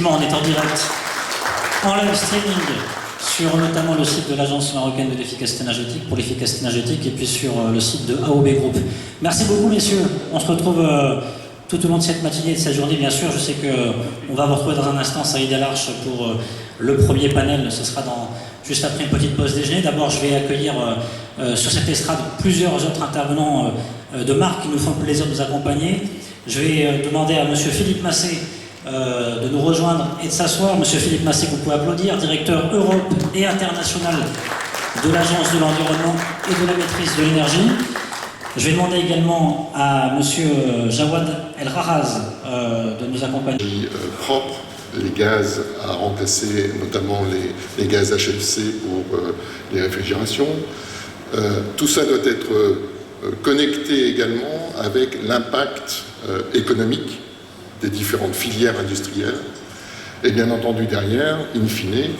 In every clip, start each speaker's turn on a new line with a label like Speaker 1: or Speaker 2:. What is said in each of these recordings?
Speaker 1: effectivement, on est en direct, en live streaming, sur notamment le site de l'Agence marocaine de l'efficacité énergétique, pour l'efficacité énergétique, et puis sur le site de AOB Group. Merci beaucoup, messieurs. On se retrouve tout au long de cette matinée et de cette journée, bien sûr. Je sais qu'on va vous retrouver dans un instant, Saïd El-Arch, pour le premier panel. Ce sera juste après une petite pause déjeuner. D'abord, je vais accueillir sur cette estrade plusieurs autres intervenants de marque qui nous font le plaisir de nous accompagner. Je vais demander à monsieur Philippe Massé de nous rejoindre et de s'asseoir. Monsieur Philippe Massé, que vous pouvez applaudir, directeur Europe et international de l'Agence de l'environnement et de la maîtrise de l'énergie. Je vais demander également à monsieur Jawad El-Raraz de nous accompagner.
Speaker 2: Propre, les gaz à remplacer, notamment les gaz HFC pour les réfrigérations. Tout ça doit être connecté également avec l'impact économique des différentes filières industrielles et bien entendu derrière, in fine,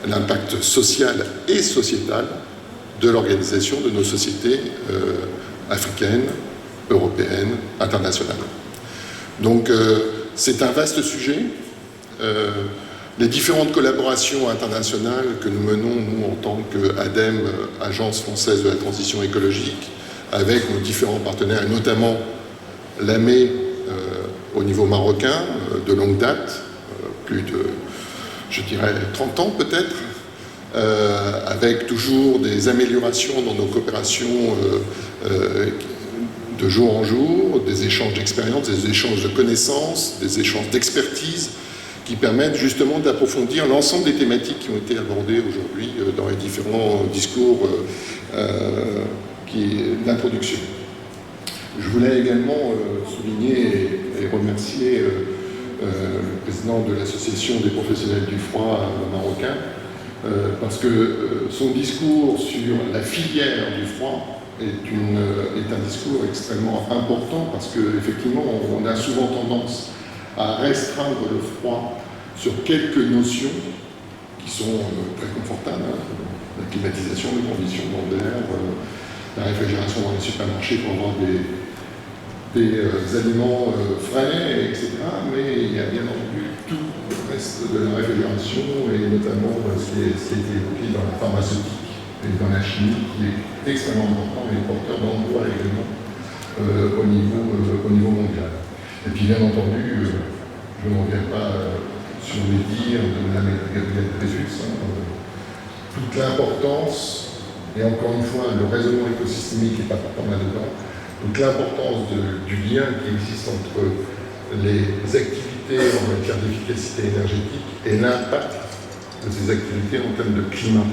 Speaker 2: l'impact social et sociétal de l'organisation de nos sociétés africaines, européennes, internationales. Donc c'est un vaste sujet. Les différentes collaborations internationales que nous menons, nous, en tant qu'ADEME, Agence française de la transition écologique, avec nos différents partenaires, et notamment l'AME au niveau marocain, de longue date, plus de, je dirais, 30 ans peut-être, avec toujours des améliorations dans nos coopérations de jour en jour, des échanges d'expériences, des échanges de connaissances, des échanges d'expertise, qui permettent justement d'approfondir l'ensemble des thématiques qui ont été abordées aujourd'hui dans les différents discours d'introduction. Je voulais également souligner et remercier le président de l'association des professionnels du froid marocain, parce que son discours sur la filière du froid est un discours extrêmement important, parce qu'effectivement on a souvent tendance à restreindre le froid sur quelques notions qui sont très confortables, la climatisation, les conditions d'air, la réfrigération dans les supermarchés pour avoir des aliments frais, etc. Mais il y a bien entendu tout le reste de la réfrigération, et notamment ce qui a été évoqué dans la pharmaceutique et dans la chimie, qui est extrêmement important et porteur d'emploi également au niveau mondial. Et puis bien entendu, je ne reviens pas sur les dires de Mme Gabrielle Présus, toute l'importance, et encore une fois, le raisonnement écosystémique est important là-dedans, toute l'importance du lien qui existe entre les activités en matière d'efficacité énergétique et l'impact de ces activités en termes de climat.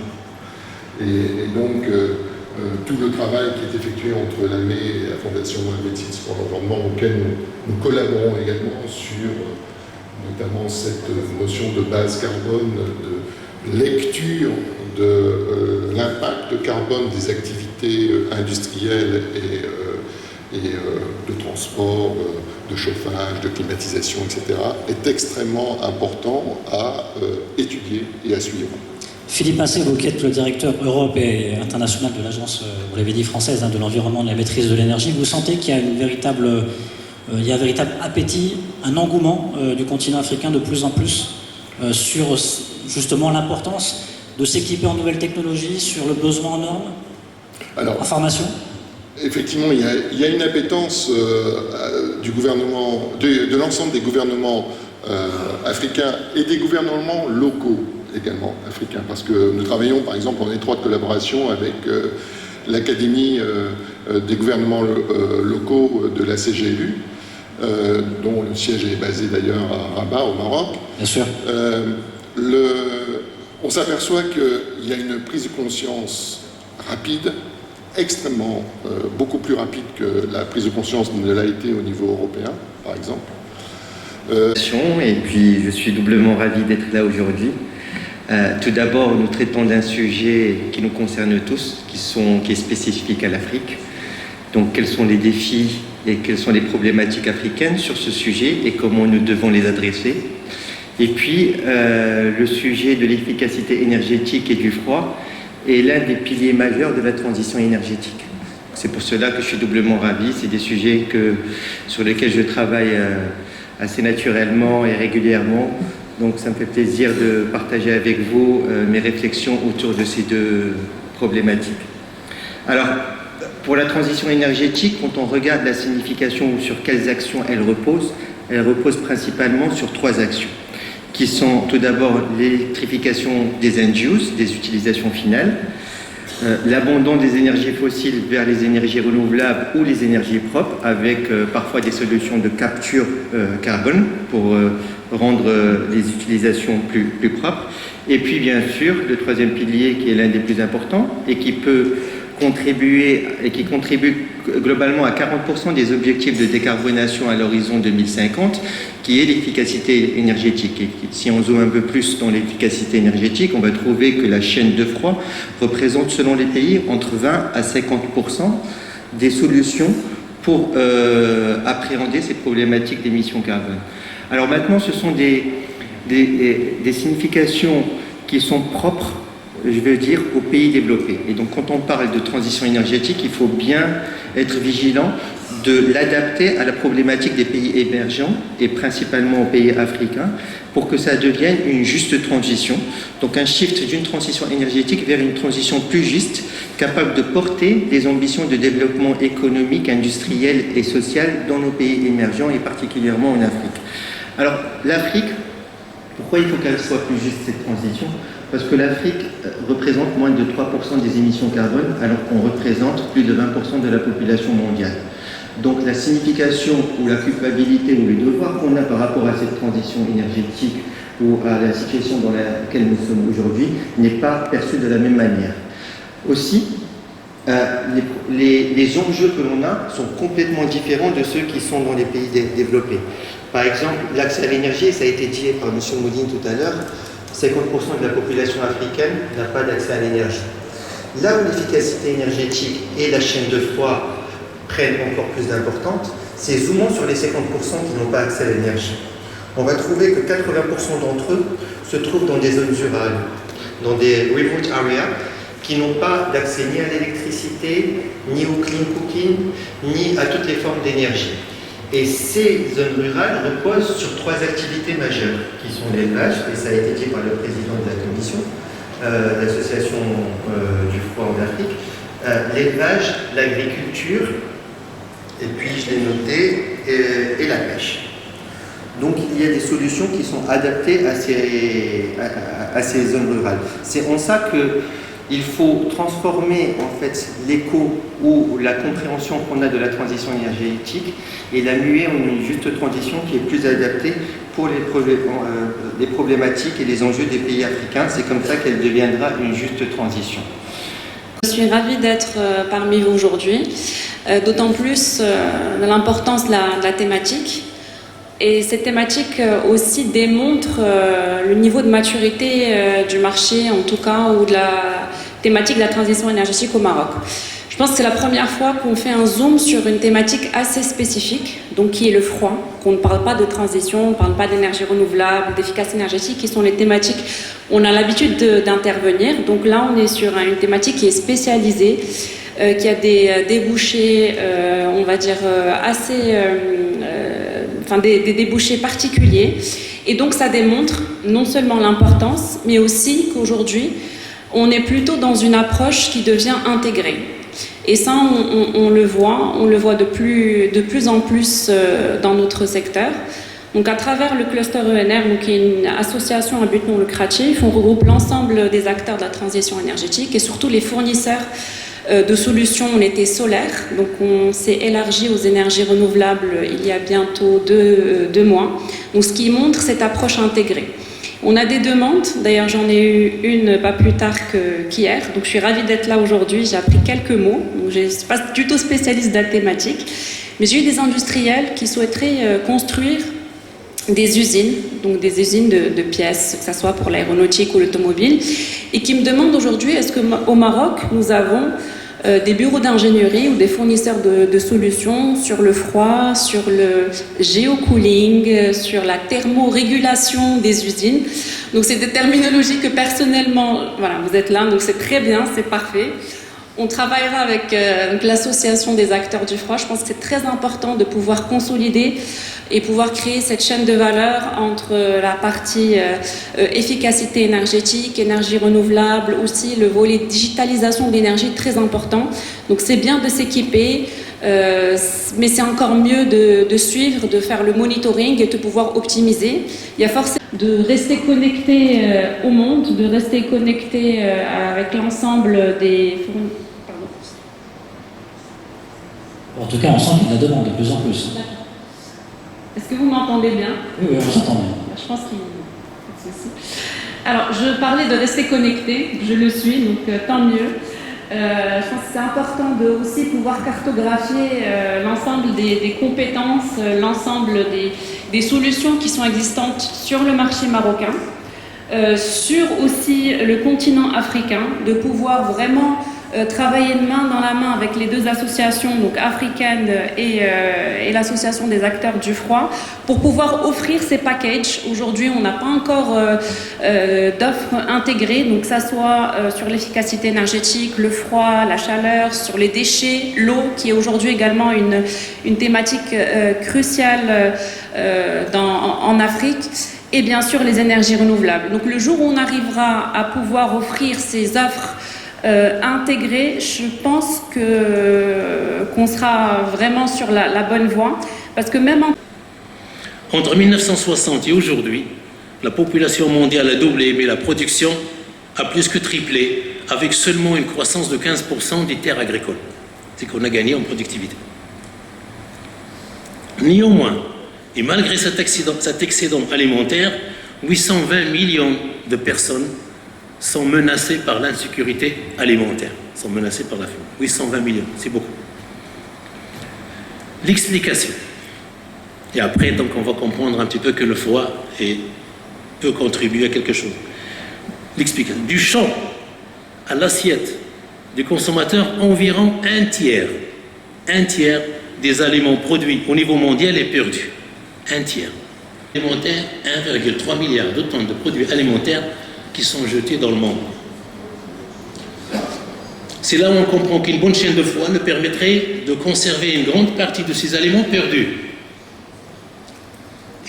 Speaker 2: Et donc, tout le travail qui est effectué entre l'AME et la Fondation Helvétique pour l'environnement, auquel nous collaborons également sur notamment cette notion de base carbone, de lecture de l'impact carbone des activités industrielles et de transport, de chauffage, de climatisation, etc., est extrêmement important à étudier et à suivre.
Speaker 1: Philippe Massé, vous qui êtes le directeur Europe et international de l'Agence, vous l'avez dit, française, de l'environnement et de la maîtrise de l'énergie, vous sentez qu'il y a un véritable appétit, un engouement du continent africain de plus en plus sur justement l'importance de s'équiper en nouvelles technologies, sur le besoin en normes, en formation?
Speaker 2: Effectivement, il y a une appétence du gouvernement, de l'ensemble des gouvernements africains et des gouvernements locaux également africains, parce que nous travaillons par exemple en étroite collaboration avec l'Académie des gouvernements locaux de la CGLU, dont le siège est basé d'ailleurs à Rabat, au Maroc.
Speaker 1: Bien sûr.
Speaker 2: On s'aperçoit qu'il y a une prise de conscience rapide, extrêmement, beaucoup plus rapide que la prise de conscience ne l'a été au niveau européen, par exemple.
Speaker 3: Et puis je suis doublement ravi d'être là aujourd'hui. Tout d'abord, nous traitons d'un sujet qui nous concerne tous, qui est spécifique à l'Afrique. Donc quels sont les défis et quelles sont les problématiques africaines sur ce sujet et comment nous devons les adresser. Et puis le sujet de l'efficacité énergétique et du froid est l'un des piliers majeurs de la transition énergétique. C'est pour cela que je suis doublement ravi. C'est des sujets sur lesquels je travaille assez naturellement et régulièrement Donc ça me fait plaisir de partager avec vous mes réflexions autour de ces deux problématiques. Alors, pour la transition énergétique, quand on regarde la signification ou sur quelles actions elle repose principalement sur 3 actions, qui sont tout d'abord l'électrification des end use, des utilisations finales, l'abandon des énergies fossiles vers les énergies renouvelables ou les énergies propres, avec parfois des solutions de capture carbone pour rendre les utilisations plus propres. Et puis bien sûr, le 3e pilier qui est l'un des plus importants et qui contribue globalement à 40% des objectifs de décarbonation à l'horizon 2050, qui est l'efficacité énergétique. Et si on zoome un peu plus dans l'efficacité énergétique, on va trouver que la chaîne de froid représente, selon les pays, entre 20 à 50% des solutions pour appréhender ces problématiques d'émissions carbone. Alors maintenant, ce sont des significations qui sont propres, je veux dire, aux pays développés. Et donc quand on parle de transition énergétique, il faut bien être vigilant de l'adapter à la problématique des pays émergents et principalement aux pays africains pour que ça devienne une juste transition. Donc un shift d'une transition énergétique vers une transition plus juste, capable de porter des ambitions de développement économique, industriel et social dans nos pays émergents et particulièrement en Afrique. Alors l'Afrique, pourquoi il faut qu'elle soit plus juste cette transition ? Parce que l'Afrique représente moins de 3% des émissions carbone, alors qu'on représente plus de 20% de la population mondiale. Donc la signification ou la culpabilité ou le devoir qu'on a par rapport à cette transition énergétique ou à la situation dans laquelle nous sommes aujourd'hui n'est pas perçue de la même manière. Aussi, les enjeux que l'on a sont complètement différents de ceux qui sont dans les pays développés. Par exemple, l'accès à l'énergie, ça a été dit par M. Moudine tout à l'heure, 50% de la population africaine n'a pas d'accès à l'énergie. Là où l'efficacité énergétique et la chaîne de froid prennent encore plus d'importance, c'est zoomant sur les 50% qui n'ont pas accès à l'énergie. On va trouver que 80% d'entre eux se trouvent dans des zones rurales, dans des remote areas, qui n'ont pas d'accès ni à l'électricité, ni au clean cooking, ni à toutes les formes d'énergie. Et ces zones rurales reposent sur 3 activités majeures, qui sont l'élevage, et ça a été dit par le président de la commission, l'association du froid en Afrique, l'élevage, l'agriculture, et puis je l'ai noté, et la pêche. Donc il y a des solutions qui sont adaptées à ces zones rurales. C'est en ça qu'il faut transformer en fait l'écho ou la compréhension qu'on a de la transition énergétique et la muer en une juste transition qui est plus adaptée pour les problématiques et les enjeux des pays africains. C'est comme ça qu'elle deviendra une juste transition.
Speaker 4: Je suis ravie d'être parmi vous aujourd'hui, d'autant plus de l'importance de la thématique. Et cette thématique aussi démontre le niveau de maturité du marché, en tout cas, ou de la thématique de la transition énergétique au Maroc. Je pense que c'est la première fois qu'on fait un zoom sur une thématique assez spécifique, donc qui est le froid, qu'on ne parle pas de transition, on ne parle pas d'énergie renouvelable, d'efficacité énergétique, qui sont les thématiques où on a l'habitude d'intervenir. Donc là, on est sur une thématique qui est spécialisée, qui a des débouchés, on va dire, des débouchés particuliers. Et donc ça démontre non seulement l'importance, mais aussi qu'aujourd'hui, on est plutôt dans une approche qui devient intégrée. Et ça, on le voit de plus en plus dans notre secteur. Donc à travers le cluster ENR, donc, qui est une association à but non lucratif, on regroupe l'ensemble des acteurs de la transition énergétique et surtout les fournisseurs de solutions en été solaire. Donc on s'est élargi aux énergies renouvelables il y a bientôt deux mois. Donc ce qui montre cette approche intégrée. On a des demandes, d'ailleurs j'en ai eu une pas plus tard qu'hier, donc je suis ravie d'être là aujourd'hui, j'ai appris quelques mots, donc je ne suis pas du tout spécialiste de la thématique, mais j'ai eu des industriels qui souhaiteraient construire des usines, donc des usines de pièces, que ce soit pour l'aéronautique ou l'automobile, et qui me demandent aujourd'hui, est-ce qu'au Maroc, nous avons des bureaux d'ingénierie ou des fournisseurs de solutions sur le froid, sur le géocooling, sur la thermorégulation des usines. Donc c'est des terminologies que personnellement, voilà, vous êtes là, donc c'est très bien, c'est parfait. On travaillera avec l'association des acteurs du froid. Je pense que c'est très important de pouvoir consolider et pouvoir créer cette chaîne de valeur entre la partie efficacité énergétique, énergie renouvelable, aussi le volet digitalisation de l'énergie très important. Donc c'est bien de s'équiper, mais c'est encore mieux de suivre, de faire le monitoring et de pouvoir optimiser. Il y a forcément de rester connecté au monde, de rester connecté avec l'ensemble des...
Speaker 1: En tout cas, on sent qu'il y a de la demande de plus en plus.
Speaker 4: Est-ce que vous m'entendez bien?
Speaker 1: Oui, on s'entend bien.
Speaker 4: Je pense qu'il... Alors, je parlais de rester connecté, je le suis, donc tant mieux. Je pense que c'est important de aussi pouvoir cartographier l'ensemble des compétences, l'ensemble des solutions qui sont existantes sur le marché marocain, sur aussi le continent africain, de pouvoir vraiment travailler main dans la main avec les deux associations, donc africaines et l'association des acteurs du froid, pour pouvoir offrir ces packages. Aujourd'hui, on n'a pas encore d'offres intégrées, donc que ça soit sur l'efficacité énergétique, le froid, la chaleur, sur les déchets, l'eau, qui est aujourd'hui également une thématique cruciale en Afrique, et bien sûr les énergies renouvelables. Donc le jour où on arrivera à pouvoir offrir ces offres intégrées, je pense qu'on sera vraiment sur la bonne voie, parce que même
Speaker 5: entre 1960 et aujourd'hui, la population mondiale a doublé, mais la production a plus que triplé, avec seulement une croissance de 15% des terres agricoles. C'est qu'on a gagné en productivité. Néanmoins, et malgré cet excédent alimentaire, 820 millions de personnes sont menacées par l'insécurité alimentaire, sont menacées par la faim. 820 millions, c'est beaucoup. L'explication. Et après, donc, on va comprendre un petit peu que le froid peut contribuer à quelque chose. L'explication. Du champ à l'assiette du consommateur, environ un tiers des aliments produits au niveau mondial est perdu. Un tiers. Alimentaire, 1,3 milliard de tonnes de produits alimentaires qui sont jetés dans le monde. C'est là où on comprend qu'une bonne chaîne de froid nous permettrait de conserver une grande partie de ces aliments perdus.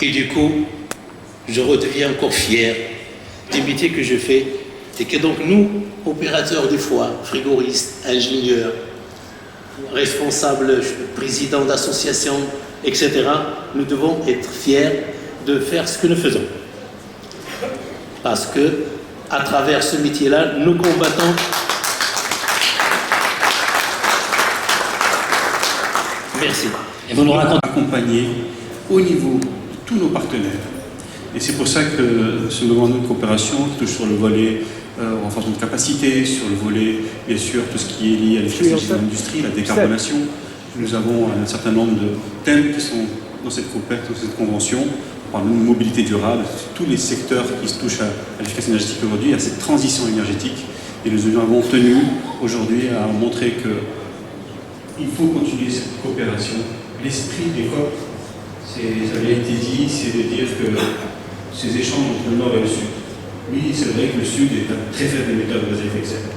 Speaker 5: Et du coup, je redeviens encore fier du métier que je fais, et que donc nous, opérateurs du froid, frigoristes, ingénieurs, responsables, présidents d'associations, etc., nous devons être fiers de faire ce que nous faisons. Parce que, à travers ce métier-là, nous combattons merci.
Speaker 1: Et vous nous racontez
Speaker 6: accompagner au niveau de tous nos partenaires. Et c'est pour ça que ce memorandum de coopération touche sur le volet renforcement de capacité, sur le volet, bien sûr, tout ce qui est lié à l'efficacité de l'industrie, la décarbonation. Nous avons un certain nombre de thèmes qui sont dans cette convention. On parle de mobilité durable, tous les secteurs qui se touchent à l'efficacité énergétique aujourd'hui, à cette transition énergétique. Et nous avons tenu aujourd'hui à montrer qu'il faut continuer cette coopération. L'esprit des COP, ça avait été dit, c'est de dire que ces échanges entre le Nord et le Sud. Oui, c'est vrai que le Sud est un très faible émetteur de gaz à effet de serre.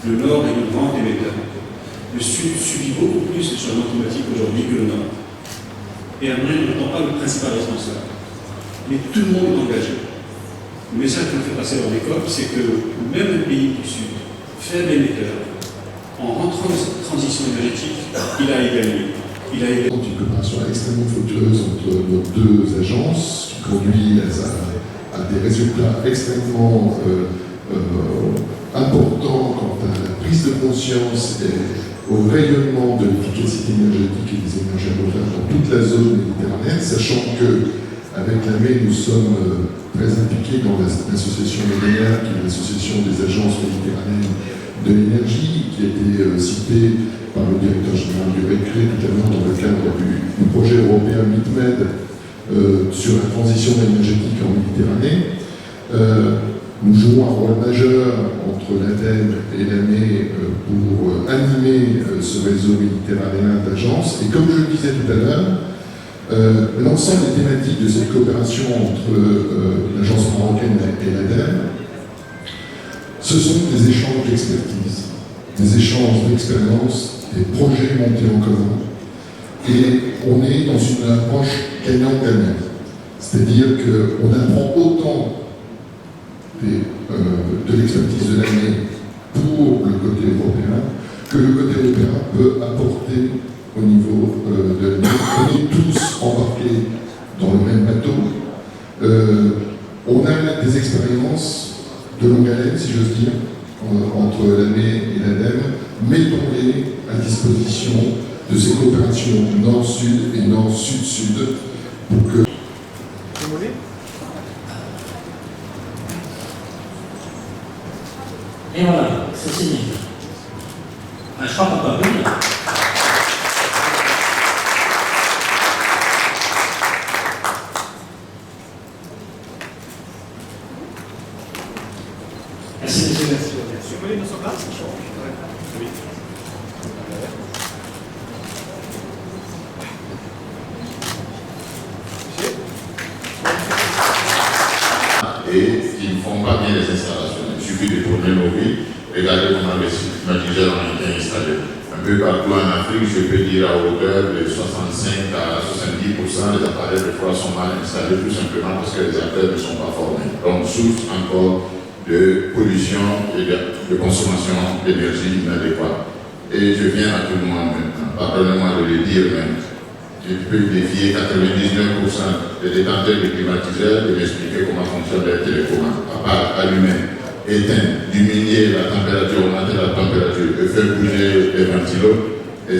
Speaker 6: Le Nord est le grand émetteur. Le Sud subit beaucoup plus le changement climatique aujourd'hui que le Nord. Et Amrine n'entend pas le principal responsable. Mais tout le monde est engagé. Le message qu'on fait passer dans les COP, c'est que même le pays du Sud, faible émetteur, en rentrant dans cette transition énergétique, il a également.
Speaker 2: Une coopération extrêmement fructueuse entre nos deux agences qui conduit à des résultats extrêmement importants quant à la prise de conscience et au rayonnement de l'efficacité énergétique et des énergies renouvelables dans toute la zone méditerranéenne, sachant qu'avec l'AME, nous sommes très impliqués dans l'association MEDEA, qui est l'association des agences méditerranéennes de l'énergie, qui a été citée par le directeur général du RECRE tout à l'heure dans le cadre du projet européen MITMED sur la transition énergétique en Méditerranée. Nous jouons un rôle majeur entre l'ADEME et l'AME pour animer ce réseau méditerranéen d'agences. Et comme je le disais tout à l'heure, l'ensemble des thématiques de cette coopération entre l'agence marocaine et l'ADEME, ce sont des échanges d'expertise. des échanges d'expériences, des projets montés en commun. Et on est dans une approche gagnant-gagnant. C'est-à-dire qu'on apprend autant de l'expertise de l'année pour le côté européen que le côté européen peut apporter au niveau de l'année. On est tous embarqués dans le même bateau. On a des expériences de longue haleine, si j'ose dire, entre l'année et l'ADEME. Mettons-les à disposition de ces coopérations nord-sud et nord-sud-sud pour que...
Speaker 1: Et voilà, c'est signé. Je crois qu'on peut applaudir. Merci, monsieur.
Speaker 2: Et qui ne font pas bien les installations. Il suffit de tourner nos villes, regardez comment les climatiseurs ont été installés. Un peu partout en Afrique, je peux dire à hauteur de 65 à 70%, les appareils de froid sont mal installés, tout simplement parce que les acteurs ne sont pas formés. Donc, source encore de pollution et de consommation d'énergie inadéquate. Et je viens à tout le monde maintenant, pardonnez-moi de le dire même. Je peux défier 99% des détenteurs de climatiseurs de m'expliquer comment fonctionne les télécommandes. À part allumer, éteindre, diminuer la température, augmenter la température, et faire bouger les ventilos, les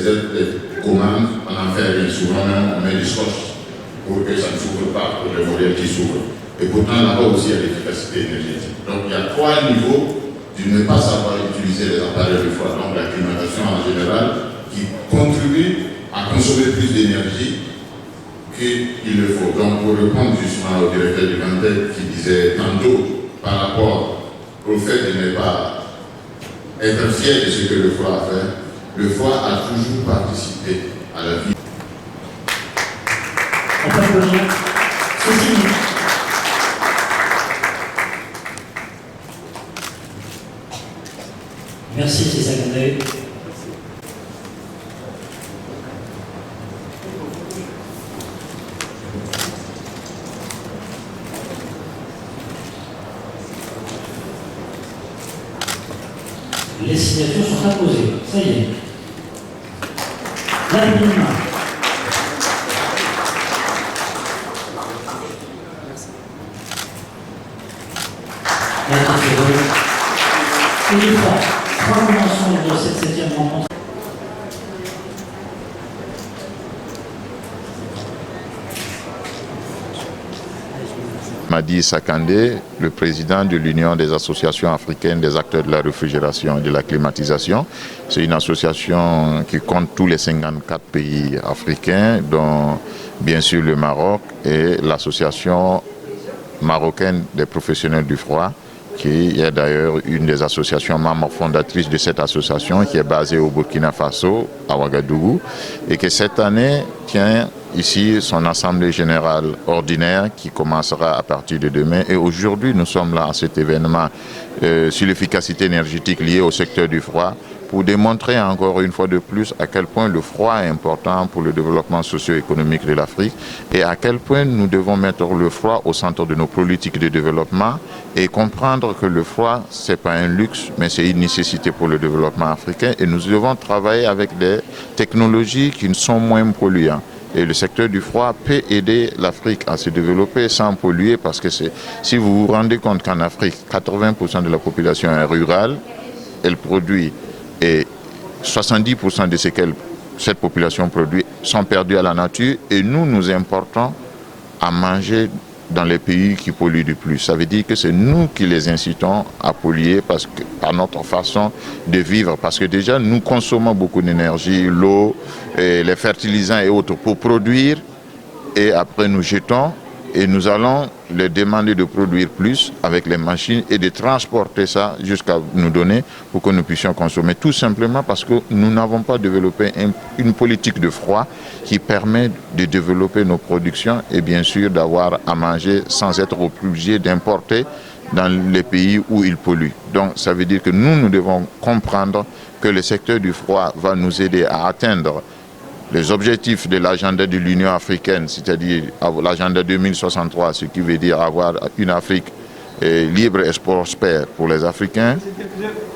Speaker 2: commandes, on en fait rien. Souvent même, on met du scotch pour que ça ne s'ouvre pas, pour les modèles qui s'ouvrent. Et pourtant, là-bas aussi, il y a l'efficacité énergétique. Donc, il y a 3 niveaux du ne pas savoir utiliser les appareils de froid, donc la climatisation en général, qui contribuent à consommer plus d'énergie qu'il le faut. Donc, pour répondre justement au directeur du Vantec qui disait tantôt par rapport au fait de ne pas être fier de ce que le froid a fait, le froid a toujours participé à la vie.
Speaker 1: On peut applaudir. C'est signé. Merci, c'est ça qu'on a eu. Les signatures sont imposées. Ça y est. La minima. Et les trois conventions de cette 7e rencontre.
Speaker 7: Madi Sakandé, le président de l'Union des associations africaines des acteurs de la réfrigération et de la climatisation. C'est une association qui compte tous les 54 pays africains, dont bien sûr le Maroc et l'association marocaine des professionnels du froid, qui est d'ailleurs une des associations membres fondatrices de cette association qui est basée au Burkina Faso, à Ouagadougou, et qui cette année tient ici son assemblée générale ordinaire qui commencera à partir de demain. Et aujourd'hui, nous sommes là à cet événement sur l'efficacité énergétique liée au secteur du froid pour démontrer encore une fois de plus à quel point le froid est important pour le développement socio-économique de l'Afrique et à quel point nous devons mettre le froid au centre de nos politiques de développement et comprendre que le froid, ce n'est pas un luxe, mais c'est une nécessité pour le développement africain et nous devons travailler avec des technologies qui sont moins polluantes. Et le secteur du froid peut aider l'Afrique à se développer sans polluer parce que si vous vous rendez compte qu'en Afrique, 80% de la population est rurale, elle produit et 70% de ce que cette population produit sont perdus à la nature et nous importons à manger dans les pays qui polluent le plus. Ça veut dire que c'est nous qui les incitons à polluer parce que, par notre façon de vivre. Parce que déjà, nous consommons beaucoup d'énergie, l'eau, les fertilisants et autres pour produire et après nous jetons et nous allons les demander de produire plus avec les machines et de transporter ça jusqu'à nous donner pour que nous puissions consommer. Tout simplement parce que nous n'avons pas développé une politique de froid qui permet de développer nos productions et bien sûr d'avoir à manger sans être obligé d'importer dans les pays où ils polluent. Donc ça veut dire que nous devons comprendre que le secteur du froid va nous aider à atteindre les objectifs de l'agenda de l'Union africaine, c'est-à-dire l'agenda 2063, ce qui veut dire avoir une Afrique libre et prospère pour les Africains,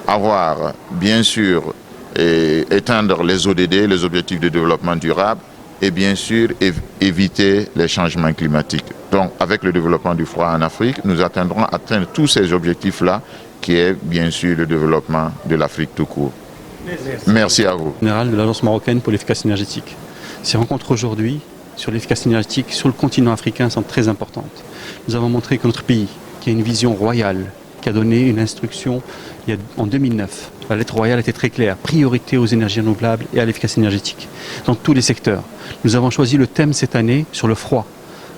Speaker 7: avoir bien sûr éteindre les ODD, les objectifs de développement durable, et bien sûr éviter les changements climatiques. Donc avec le développement du froid en Afrique, nous atteindrons tous ces objectifs-là, qui est bien sûr le développement de l'Afrique tout court. Merci à vous.
Speaker 6: Général de l'Agence marocaine pour l'efficacité énergétique. Ces rencontres aujourd'hui sur l'efficacité énergétique sur le continent africain sont très importantes. Nous avons montré que notre pays, qui a une vision royale, qui a donné une instruction en 2009, la lettre royale était très claire, priorité aux énergies renouvelables et à l'efficacité énergétique dans tous les secteurs. Nous avons choisi le thème cette année sur le froid.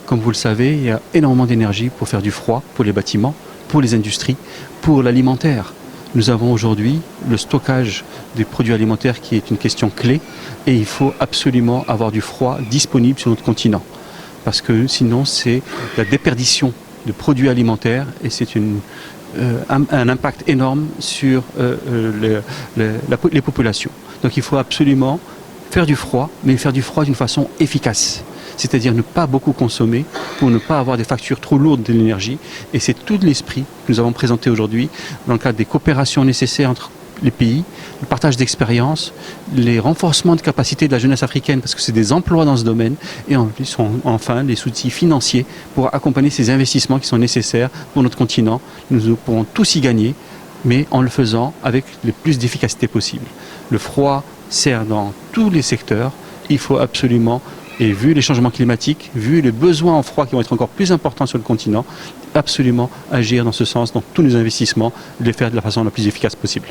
Speaker 6: Comme vous le savez, il y a énormément d'énergie pour faire du froid, pour les bâtiments, pour les industries, pour l'alimentaire. Nous avons aujourd'hui le stockage des produits alimentaires qui est une question clé et il faut absolument avoir du froid disponible sur notre continent parce que sinon c'est la déperdition de produits alimentaires et c'est un impact énorme sur les populations. Donc il faut absolument faire du froid, mais faire du froid d'une façon efficace. C'est-à-dire ne pas beaucoup consommer pour ne pas avoir des factures trop lourdes de l'énergie. Et c'est tout l'esprit que nous avons présenté aujourd'hui dans le cadre des coopérations nécessaires entre les pays, le partage d'expériences, les renforcements de capacités de la jeunesse africaine, parce que c'est des emplois dans ce domaine, et en plus, enfin, les outils financiers pour accompagner ces investissements qui sont nécessaires pour notre continent. Nous pourrons tous y gagner, mais en le faisant avec le plus d'efficacité possible. Le froid sert dans tous les secteurs. Il faut absolument, et vu les changements climatiques, vu les besoins en froid qui vont être encore plus importants sur le continent, absolument agir dans ce sens, dans tous nos investissements, les faire de la façon la plus efficace possible.